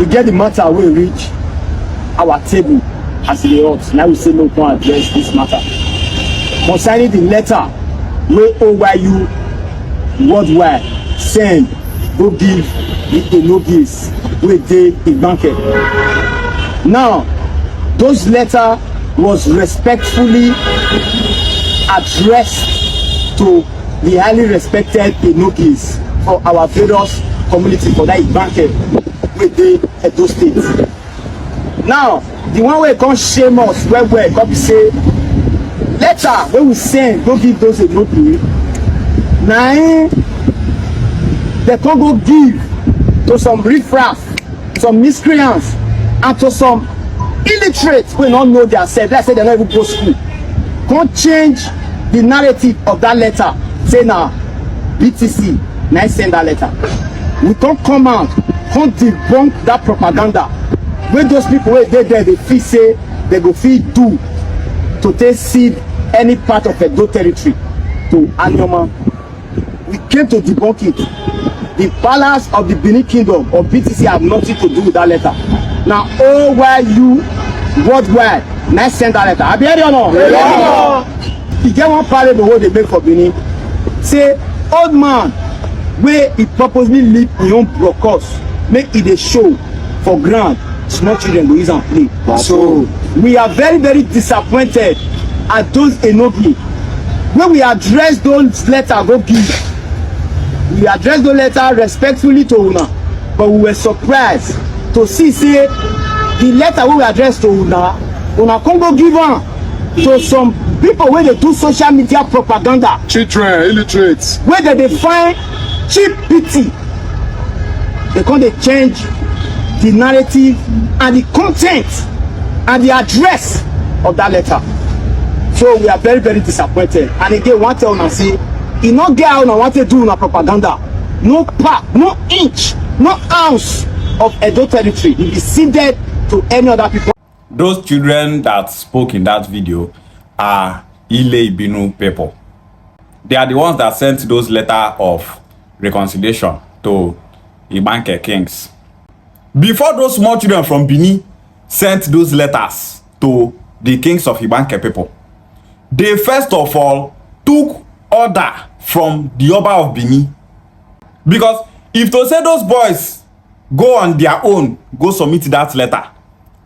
we get the matter wey reach our table as e dey hot. Now we say no come address this matter concerning the letter wey OYU worldwide send go give the Enogies wey dey Igbanke. Now those letter was respectfully addressed to the highly respected Enogies for our various community for that Igbanke wey dey Edo State. Now the one wey come shame us well come be say letter wey we send go give those Enogie na im dem come go give to some riffraff, some miscreants, and to some illiterates wey no know their self, like say dem no even go school. Come change the narrative of that letter, say na BTC na send that letter. We come out, come debunk that propaganda wey those people wey dey there dey feel say they go fit do to take cede any part of Edo territory to Anioma. We came to debunk it. The Palace of the Benin Kingdom or BTC have nothing to do with that letter. Now OYU worldwide na send that letter. Abi hear or no? Yeah. E get one parable wey they make for Benin. Say old man wey he purposely leave him own broadcast make e dey show for ground, small children go use am play. So we are very disappointed at those Enogie when we address those letter go give. We address those letter respectfully to una, but we were surprised to see say the letter wey we address to una come go give am to some people wey dey do social media propaganda. Children, illiterates. Wey dey find cheap pity. They come dey change the narrative and the content and the address of that letter. So we are very disappointed. And again, one tell una say e no get how una want to do una propaganda. No part, no inch, no ounce of Edo territory will be ceded to any other people. Those children that spoke in that video are Ibinu people. They are the ones that sent those letters of reconciliation to Igbanke kings. Before those small children from Bini sent those letters to the kings of Igbanke people, they first of all took order from the Oba of Benin. Because if to say those boys go on their own, go submit that letter,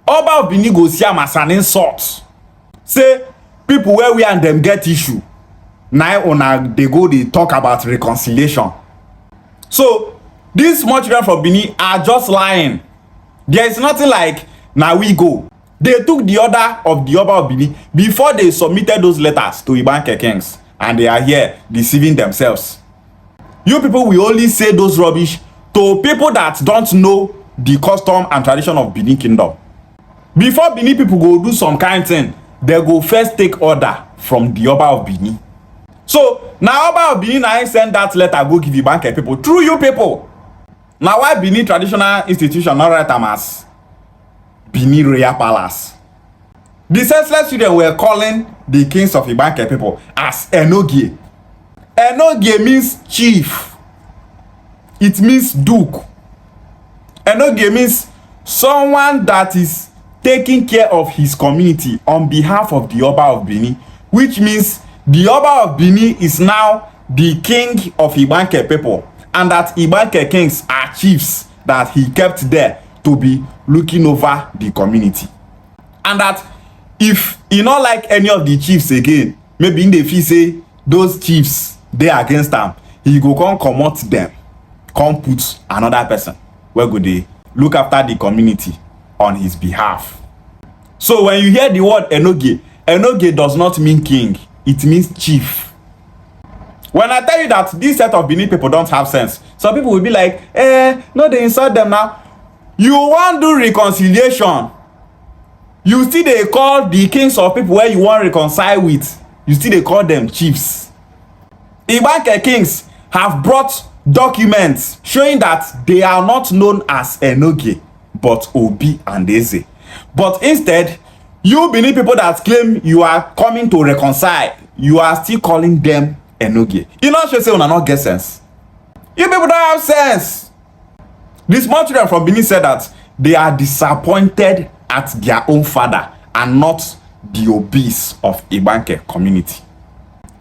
Oba of Benin go see am as an insult. Say people where we and them get issue, now they go they talk about reconciliation. So these small children from Benin are just lying. There is nothing like now we go. They took the order of the Oba of Benin before they submitted those letters to Igbanke kings, and they are here deceiving themselves. You people will only say those rubbish to people that don't know the custom and tradition of Benin Kingdom. Before Benin people go do some kind thing, they go first take order from the Oba of Benin. So now Oba of Benin I send that letter go give Igbanke people through you people. Now why Benin traditional institution not write am as Benin Royal Palace? The senseless children were calling the kings of Igbanke people as Enogie. Enogie means chief. It means duke. Enogie means someone that is taking care of his community on behalf of the Oba of Benin, which means the Oba of Benin is now the king of Igbanke people, and that Igbanke kings are chiefs that he kept there to be looking over the community. And that if he not like any of the chiefs again, maybe in the feel say those chiefs they against them, he go come comot them, come put another person where go they look after the community on his behalf. So when you hear the word Enogie, Enogie does not mean king, it means chief. When I tell you that this set of Benin people don't have sense, some people will be like, no, they insult them now. You want do reconciliation, you still they call the kings of people where you want reconcile with, you still they call them chiefs. Igbanke kings have brought documents showing that they are not known as Enogie, but Obi and Eze. But instead, you Benin people that claim you are coming to reconcile, you are still calling them Enogie. You know, say una not get sense. You people don't have sense. The small children from Benin said that they are disappointed at their own father and not the obese of Igbanke community.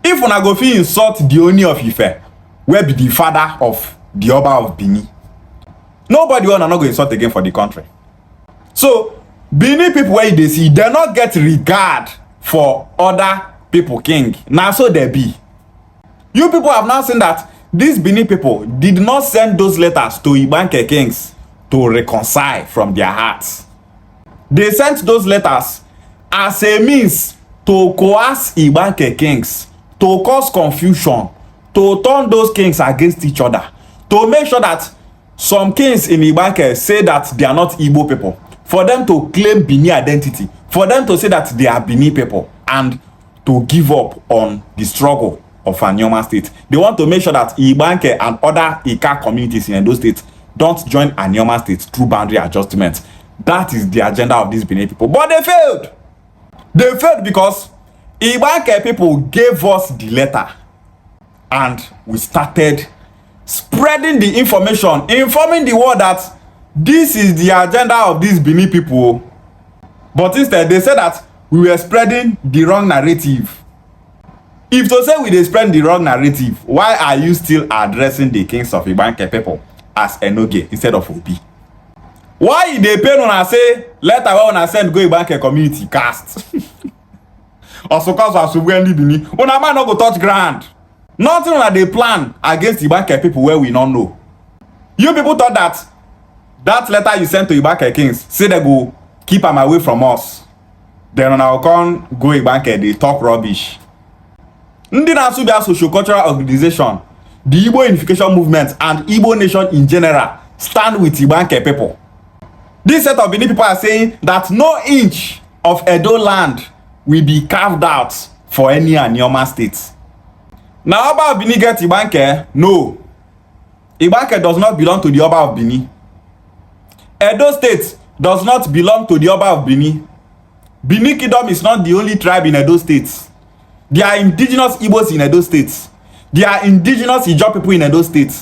If una go fit insult the Oni of Ife, wey be the father of the Oba of Benin, nobody wanna not go insult again for the country. So Benin people wey dey see, they not get regard for other people king. Now so they be. You people have now seen that these Benin people did not send those letters to Igbanke kings to reconcile from their hearts. They sent those letters as a means to coerce Igbanke kings, to cause confusion, to turn those kings against each other, to make sure that some kings in Igbanke say that they are not Igbo people, for them to claim Bini identity, for them to say that they are Bini people, and to give up on the struggle of Anioma State. They want to make sure that Igbanke and other Ika communities in Edo State don't join Anioma State through boundary adjustment. That is the agenda of these Benin people. But they failed. They failed because Igbanke people gave us the letter and we started spreading the information, informing the world that this is the agenda of these Benin people. But instead, they said that we were spreading the wrong narrative. If to say we dey spread the wrong narrative, why are you still addressing the kings of Igbanke people as Enogie instead of Obi? Why e dey pain una say letter wey una send go Igbanke community cast? Osokaso asubwendi Bini, una man no go touch ground. Nothing una dey plan against Igbanke people wey we no know. You people thought that letter you sent to Igbanke kings say they go keep am away from us. Then una go come go Igbanke dey talk rubbish. Ndị na-asụ bịa socio-cultural organization, the Igbo unification movement and Igbo nation in general stand with Igbanke people. This set of Benin people are saying that no inch of Edo land will be carved out for any Anioma State. Now Oba of Benin get Igbanke? No. Igbanke does not belong to the Oba of Benin. Edo State does not belong to the Oba of Benin. Benin Kingdom is not the only tribe in Edo State. There are indigenous Igbos in Edo State. There are indigenous Ijaw people in Edo State.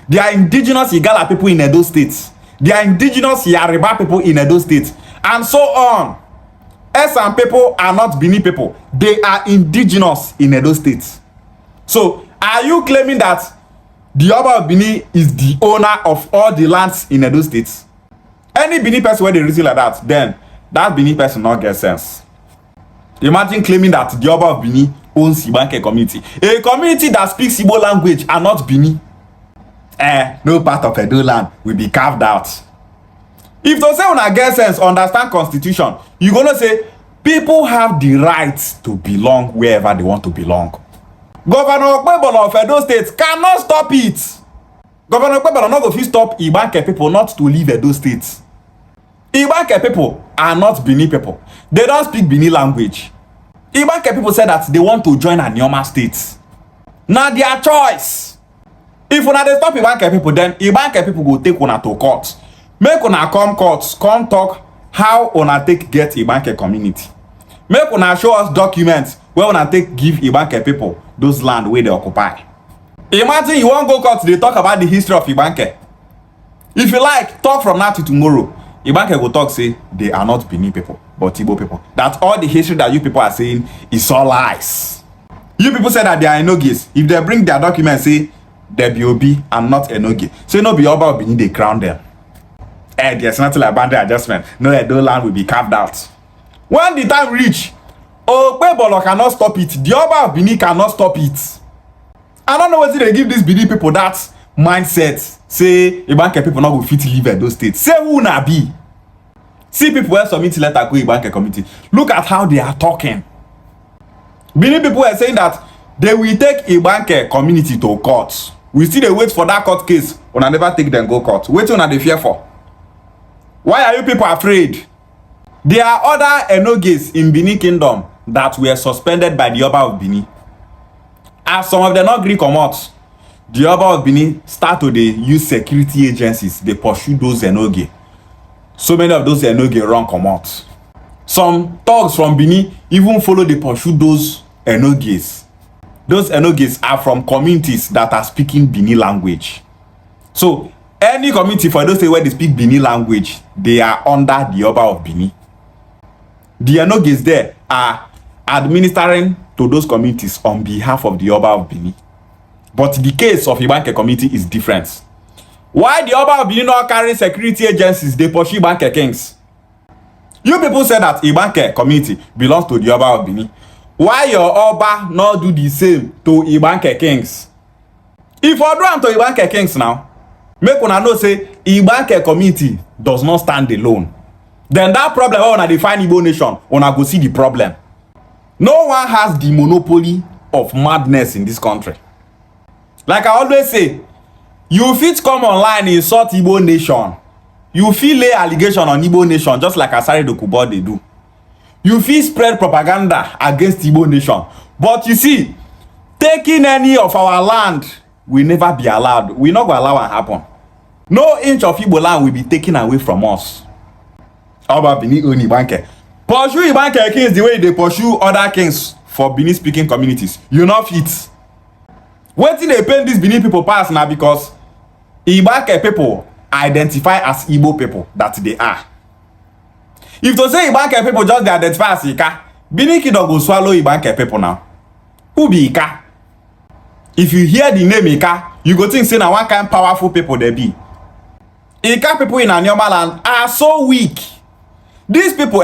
There are indigenous Igala people in Edo State. There are indigenous Yoruba people in Edo State. And so on. Esan people are not Bini people. They are indigenous in Edo State. So, are you claiming that the Oba of Bini is the owner of all the lands in Edo State? Any Bini person where they reason like that, then that Bini person not get sense. Imagine claiming that the Oba of Bini owns Igbanke community. A community that speaks Igbo language and not Bini. No part of Edo land will be carved out. If to say una get sense, understand constitution, you gonna say people have the right to belong wherever they want to belong. Governor Okpebolo of Edo State cannot stop it. Governor Okpebolo not go fit stop Igbanke people not to leave Edo State. Igbanke people are not Bini people. They don't speak Bini language. Igbanke people said that they want to join Anioma State. Now their choice. If una dey stop Igbanke people, then Igbanke people go take una to court. Make una come court, come talk how una take get Igbanke community. Make una show us documents where una take give Igbanke people those land where they occupy. Imagine you wan go court, they talk about the history of Igbanke. If you like, talk from now to tomorrow. Igbanke will talk say they are not Benin people, but Igbo people. That all the history that you people are saying is all lies. You people say that they are Enogies. If they bring their documents, say they be Obi and not Enogie. So no be Oba of Benin, they crown them. There's nothing like boundary adjustment. No Edo land will be carved out. When the time reach, Okpebolo cannot stop it. The Oba of Benin cannot stop it. I don't know what they give these Benin people that mindset. Say Igbanke people not go fit leave Edo State. Say who na be? See people who submit letter go Igbanke committee. Look at how they are talking. Benin people are saying that they will take Igbanke community to court. We still dey wait for that court case. Una never take them go court. Wetin una dey fear for? Why are you people afraid? There are other Enogies in Benin Kingdom that were suspended by the Oba of Benin. As some of them not gree comot, the Oba of Benin start to dey use security agencies. They pursue those Enogie. So many of those Enogie run comot. Some thugs from Benin even follow dey pursue those Enogies. Those Enogies are from communities that are speaking Bini language. So Any community for those states where they speak Bini language, they are under the Oba of Benin. The Enogies there are administering to those communities on behalf of the Oba of Benin. But the case of Igbanke community is different. Why the Oba of Benin not carry security agencies, they pursue Igbanke kings? You people say that Igbanke community belongs to the Oba of Benin. Why your Oba not do the same to Igbanke kings? If I do am to Igbanke kings now, make una know say Igbanke community does not stand alone. Then that problem when una define Igbo nation, una go see the problem. No one has the monopoly of madness in this country. Like I always say, you fit come online insult Igbo nation. You fit lay allegation on Igbo nation just like Asari Dokubo they do. You fit spread propaganda against Igbo nation. But you see, taking any of our land will never be allowed. We not go allow it happen. No inch of Igbo land will be taken away from us. How about Benin own Igbanke? Pursue Igbanke kings the way they pursue other kings for Benin speaking communities. You not fit. Wetin dey pain these Benin people pass now because Igbanke people identify as Igbo people that they are. If to say Igbanke people just dey identify as Ika, Benin Kingdom go swallow Igbanke people now. Who be Ika? If you hear the name Ika, you go think say na one kind powerful people they be. Ika people in Anioma land are so weak. These people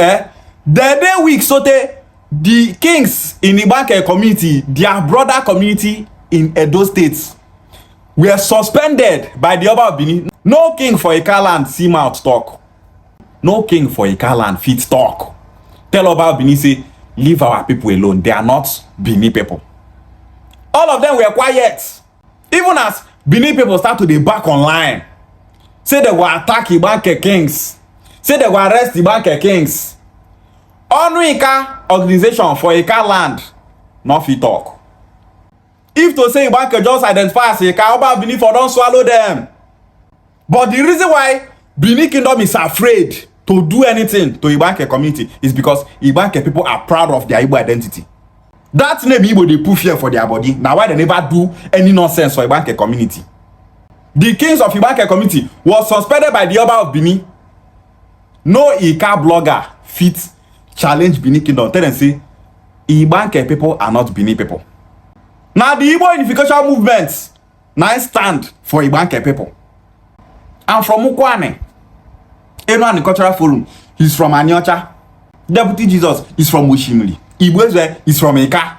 they weak so the kings in Igbanke community, their brother community in Edo State, were suspended by the Oba of Benin. No king for Ika land see mouth talk. No king for Ika land fit talk. Tell Oba of Benin say, leave our people alone. They are not Benin people. All of them were quiet. Even as Benin people start to dey back online, say they will attack Igbanke kings, say they will arrest Igbanke kings. Onu Ika organization for Ika land no fit talk. If to say Igbanke just identify as Ika, Oba of Benin for don't swallow them. But the reason why Benin Kingdom is afraid to do anything to Igbanke community is because Igbanke people are proud of their Igbo identity. That name Igbo they put fear for their body. Now why they never do any nonsense for Igbanke community. The kings of Igbanke community was suspended by the Oba of Benin. No Ika blogger fit challenge Benin Kingdom. Tell them say Igbanke people are not Benin people. Now the Igbo unification movement now stand for Igbanke people. I'm from Ukwane. Anyone in cultural forum, he's from Aniocha. Deputy Jesus is from Oshimili. Igbo is from Ika.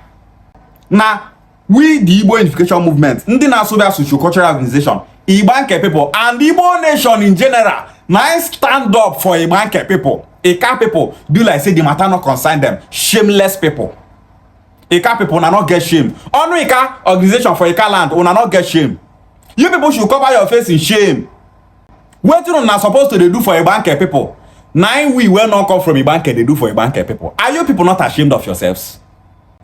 Now, we the Igbo unification movement, Ndi Nasobe socio-cultural organization, Igbanke people and the Igbo nation in general, now stand up for Igbanke people. Ika people do like say the matter not concern them. Shameless people. Ika people na not get shame. Onu Ika organization for Ika land, una not get shame. You people should cover your face in shame. Wetin una supposed to dey do for Igbanke people? Nine we will not come from Igbanke, they do for Igbanke people. Are you people not ashamed of yourselves?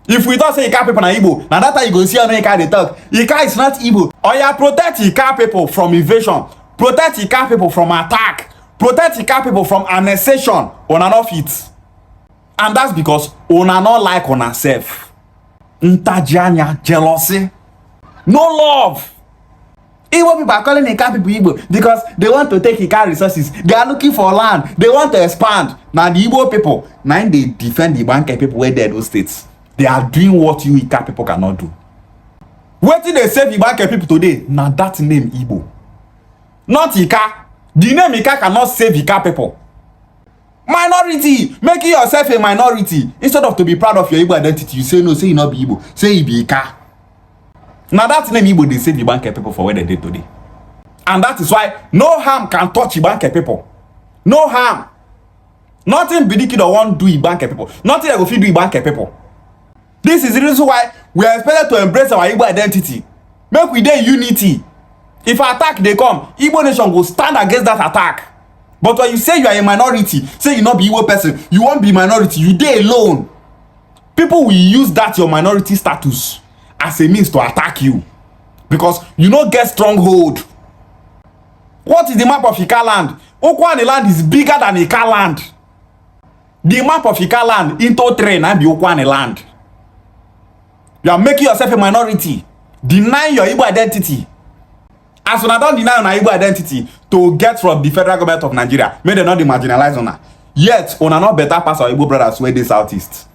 If we don't say Ika people na Igbo, now that time you go see Onu Ika they talk. Ika is not Igbo. Oya protect Ika people from invasion. Protect Ika people from attack. Protect Ika people from annexation. Una not fit. And that's because una not like una self. Ntajanya, jealousy, no love. Igbo people are calling Ika people Igbo because they want to take Ika resources. They are looking for land. They want to expand. Now the Igbo people, now they defend the Igbanke people where they are those states. They are doing what you Ika people cannot do. What did they save Igbanke people today? Now that name Igbo. Not Ika. The name Ika cannot save Ika people. Minority, making yourself a minority instead of to be proud of your Igbo identity. You say no, say you not be Igbo, say you be Ika. Now that name Igbo they save Igbanke people for where they did today, and that is why no harm can touch Igbanke people. No harm. Nothing Benin Kingdom won't do Igbanke people. Nothing they go fit do Igbanke people. This is the reason why we are expected to embrace our Igbo identity. Make we dey unity. If attack they come, Igbo nation will stand against that attack. But when you say you are a minority, say you not be Igbo person, you won't be minority, you dey alone. People will use that your minority status as a means to attack you because you don't get stronghold. What is the map of Ika land? Ukwane land is bigger than Ika land. The map of Ika land into train and be Ukwane land. You are making yourself a minority, denying your Igbo identity. As una don deny una Igbo identity to get from the federal government of Nigeria, make dem not dey marginalize una. Yet una not better pass our Igbo brothers wey dey southeast.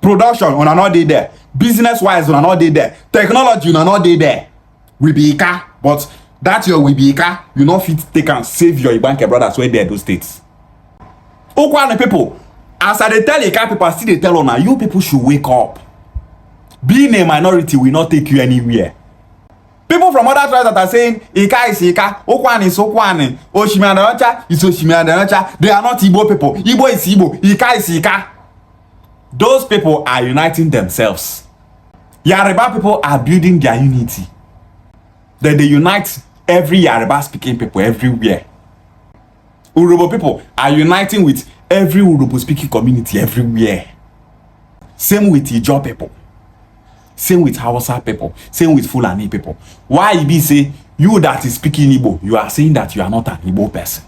Production una not dey there. Business wise una not dey there. Technology una not dey there. We be Ika, but that your we be Ika, you no fit take and save your Igbanke brothers wey dey those states. Ukwane people, as I dey tell Ika people, I still dey tell una, you people should wake up. Being a minority will not take you anywhere. People from other tribes that are saying Ika is Ika, Okwane is Okwane, Oshimiadanocha is Oshimiadanocha, they are not Igbo people. Igbo is Igbo, Ika is Ika. Those people are uniting themselves. Yoruba people are building their unity. Then they unite every Yoruba speaking people everywhere. Urhobo people are uniting with every Urhobo speaking community everywhere. Same with Ijaw people. Same with Hausa people. Same with Fulani people. Why e be say you that is speaking Igbo, you are saying that you are not an Igbo person,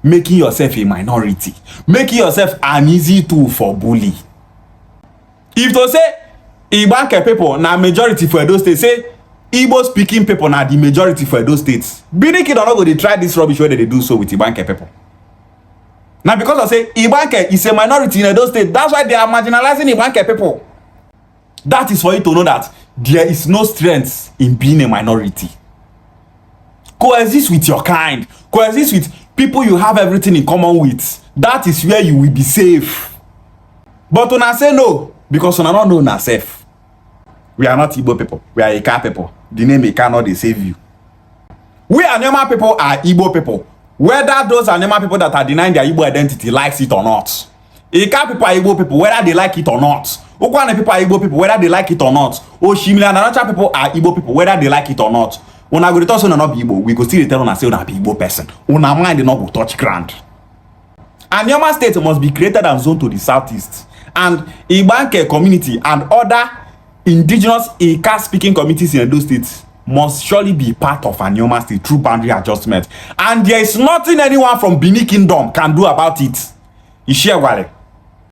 making yourself a minority, making yourself an easy tool for bully. If to say Igbanke people na majority for those states, say Igbo speaking people na the majority for those states, Benin Kingdom no go dey try this rubbish wey they do so with Igbanke people. Now because I say Igbanke is a minority in those states, that's why they are marginalizing Igbanke people. That is for you to know that there is no strength in being a minority. Coexist with your kind. Coexist with people you have everything in common with. That is where you will be safe. But una say no, because una don't know una safe. We are not Igbo people. We are Ika people. The name Ika not dey save you. We Anioma people are Igbo people. Whether those Anioma people that are denying their Igbo identity likes it or not. Ika people are Igbo people, whether they like it or not. Okwane people are Igbo people, whether they like it or not. Oshimili and Anacha people are Igbo people, whether they like it or not. Una go return so una not be Igbo, we go still tell una say una be Igbo person. Una mind not go touch ground. Anioma State must be created and zoned to the southeast. And Igbanke community and other indigenous Ika speaking communities in those states must surely be part of Anioma State through boundary adjustment. And there is nothing anyone from Benin Kingdom can do about it. Ishiewale.